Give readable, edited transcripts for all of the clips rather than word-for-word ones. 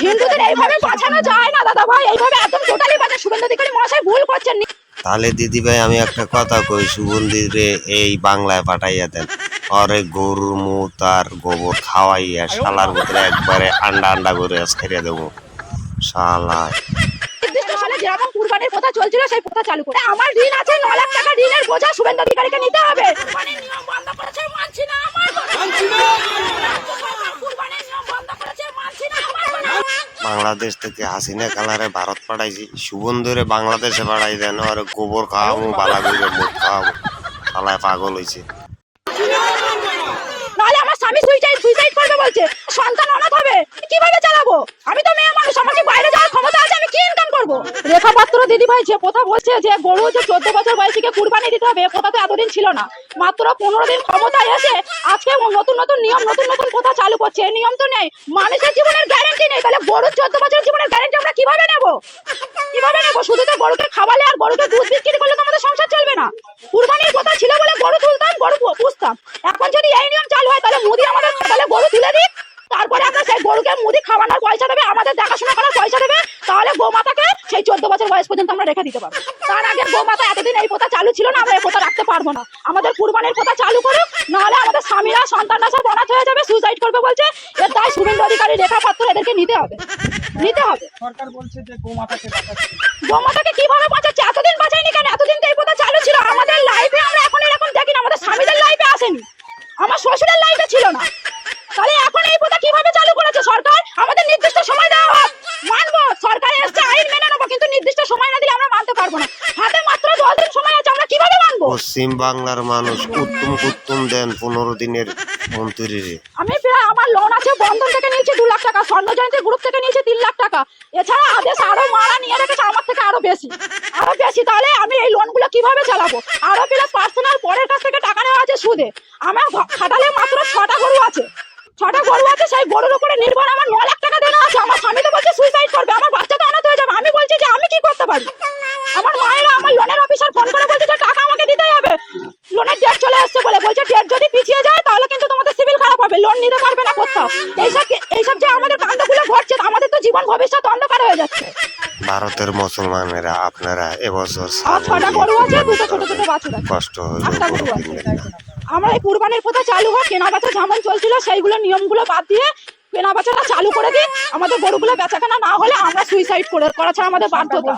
হিন্দুদের এইভাবে বাঁচানো যায় না দাদা ভাই, এইভাবে একদম টোটালি বাঁচা। শুভেন্দু অধিকারী মহাশয় ভুল করছেন। তাহলে দিদি ভাই আমি একটা কথা কই, সুগন্ধিরে এই বাংলায় পাঠাইয়া দেন, আরে গরুর মুত আর গোবর খাওয়াইয়া শালার ভিতরে একবারে আন্ডা আন্ডা করে ছেড়ে দেবো শালা। নির্দিষ্ট সালে যেরকম কুরবানির প্রথা চলছিল সেই প্রথা চালু করে। আমার ঋণ আছে 9 লাখ টাকা, ঋণের বোঝা শুভেন্দু অধিকারীকে নিতে হবে। কুরবানির নিয়ম বন্ধ করেছে, মানছি না, মানছি না। কুরবানির নিয়ম বন্ধ করেছে, মানছি না, বাংলাদেশ থেকে হাসিনা কালারে ভারত পাঠাইছি, সুগন্ধরে বাংলাদেশে পাঠাই দেন, আর গোবর খাওয়াবো বালা করে মুখ খাওয়াবো, শালায় পাগল হয়েছে। নাহলে আমার স্বামী সুইসাইড করবে বলছে, সন্তান অনাথ হবে, কিভাবে চালাবো? আমি তো মেয়ে মানুষ, আমার কি বাইরে যাওয়ার ক্ষমতা আছে? আমি কি ইনকাম করব? রেখা পাত্র দিদি ভাই যে কথা বলছে যে গরু যে 14 বছর বয়সীকে কুরবানি দিতে হবে, কথা তো এতদিন ছিল না। মাত্র 15 দিন ক্ষমতায় এসে আজকে নতুন নতুন নিয়ম, নতুন নতুন কথা চালু করছে। এই নিয়ম তো নেই, মানুষের জীবনের গ্যারান্টি নেই। তাহলে গরুর 14 বছরের জীবনের গ্যারান্টি আমরা কিভাবে নেব? কিভাবে নেব? শুধু তো গরুকে খাওয়ালে আর গরুকে দুধ বিক্রি করলে তো আমাদের সংসার চলবে না। কুরবানির কথা ছিল বলে গরু তুলতাম, গরু পুষতাম। এখন যদি এই নিয়ম চালু হয় তাহলে মোদি আমাদের খাটালে গরু তুলে দিক, তারপরে আমরা সেই গরুকে মুদি খাওয়ানোর পয়সা দেবে, আমাদের দেখাশোনা করার পয়সা দেবে, তাহলে গোমাতাকে সেই 14 বছর বয়স পর্যন্ত আমরা রেখে দিতে পারবো। তার আগে গোমাতা এতদিন এই প্রথা চালু ছিল না, আমরা এই প্রথা রাখতে পারবো না। আমাদের কুরবানির প্রথা চালু করুক, নাহলে আমাদের স্বামীরা সন্তানরা সব অনাথ হয়ে যাবে, সুইসাইড করবে বলছে। এর দায় শুভেন্দু অধিকারী, রেখা পাত্র এদেরকে নিতে হবে, নিতে হবে। সরকার বলছে যে গোমাতাকে বাঁচাচ্ছে। গোমাতাকে কিভাবে বাঁচাচ্ছে? এতদিন বাঁচায়নি কেন? এতদিন তো এই প্রথা চালু ছিল। আমাদের লাইফে আমরা এখন এরকম দেখি না, আমাদের স্বামীদের লাইফে আসেনি, আমার শ্বশুরের লাইফে ছিল না। তাহলে এখন এই প্রথা কিভাবে চালু করেছে সরকার? আমাদের নির্দিষ্ট সময় দেওয়া হোক, মানবো। সরকার এসছে, আইন মেনে নেবো, কিন্তু নির্দিষ্ট সময় না দিলে আমরা মানতে পারবো না। হাতে মাত্র 10 দিন সময় আছে, আমরা কিভাবে মানবো? পশ্চিম বাংলার মানুষ উত্তম দেন 15 দিনের মন্ত্রীরে। আমি প্রায় আমার লোন আছে, বন্ধন থেকে নিয়েছি 2 লাখ টাকা, স্বর্ণ জয়ন্তী গ্রুপ থেকে নিয়েছি 3 লাখ টাকা। এছাড়া আদেশ আরো মারা নিয়ে রেখেছে আমার থেকে আরো বেশি, আরো বেশি। তাহলে আমি এই লোনগুলো কিভাবে চালাবো? আরো প্লাস পার্সোনাল পরের কাছ থেকে টাকা নেওয়া আছে সুদে। আমার খাটালে মাত্র 6টা গরু আছে, 6টা গরু আছে, সেই গরুর উপরে নির্ভর আমার 9 লাখ টাকা দেনা আছে। আমার স্বামী তো বলছে সুইসাইড করবে, আমার বাচ্চা তো অনাথ হয়ে যাবে। আমি বলছি যে আমি কি করতে পারি? আমার মায়েরা, আমার লোনের অফিসার ফোন করে বলছে যে টাকা আমাকে দিতেই হবে, লোনের ডেট চলে আসছে বলে। বলছে ডেট যদি পিছিয়ে যায় তাহলে কিন্তু তোমাদের সিভিল খারাপ হবে, লোন নিতে পারবে না কোথাও। এইসব যে আমাদের কাণ্ডগুলো ঘটছে, আমাদের তো জীবন ভবিষ্যৎ অন্ধকার হয়ে যাচ্ছে। ভারতের মুসলমানেরা আপনারা এবছর 6টা গরু আছে, 2টো ছোট ছোট বাছুর আছে, কষ্ট হইল 8টা গরু আছে। আমরা এই কুরবানির প্রথা চালু হোক, কেনা বেচা যেমন চলছিল সেইগুলো নিয়মগুলো বাদ দিয়ে কেনা বেচাটা চালু করে দিন। আমাদের গরুগুলো বেচাকেনা না হলে আমরা সুইসাইড করা ছাড়া আমাদের বাধ্যতা।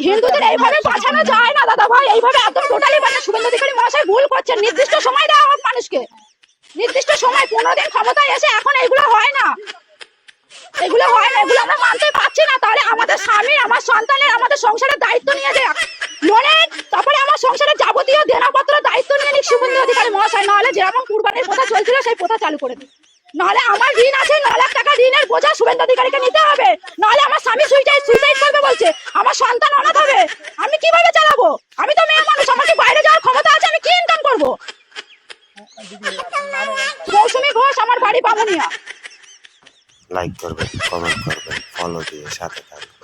হিন্দুদের এইভাবে বাঁচানো যায় না দাদা ভাই, এইভাবে একদম টোটালি বাঁচা। শুভেন্দু অধিকারী মহাশয় ভুল করছেন। নির্দিষ্ট সময় দেওয়া হোক মানুষকে, নির্দিষ্ট সময়। 15 দিন ক্ষমতায় এসে এখন এইগুলো হয় না, এগুলো হয় না, এগুলো আমরা মানতে পারছি না। তাহলে আমাদের স্বামী, আমার সন্তানের, আমাদের সংসারের দায়িত্ব নিয়ে যাক লোনের, তারপরে আমার সংসারের যাবতীয় দেনাপত্র দায়িত্ব নিয়ে নিক শুভেন্দু অধিকারী মহাশয়। নাহলে যেরকম কুরবানির প্রথা চলছিল সেই প্রথা চালু করে দিন। নাহলে আমার ঋণ আছে 9 লাখ টাকা, ঋণের বোঝা শুভেন্দু অধিকারীকে নিতে হবে। নাহলে আমার স্বামী সুইসাইড করবে বলছে, আমার সন্তান অনাথ হবে, আমি কিভাবে চালাবো? আমি তো মেয়ে মানুষ, আমার কি বাইরে যাওয়ার ক্ষমতা আছে? আমি কি ইনকাম করবো? মৌসুমী ঘোষ, আমার বাড়ি বামুনিয়া। লাইক করবেন, কমেন্ট করবেন, ফলো দিয়ে সাথে থাকবেন।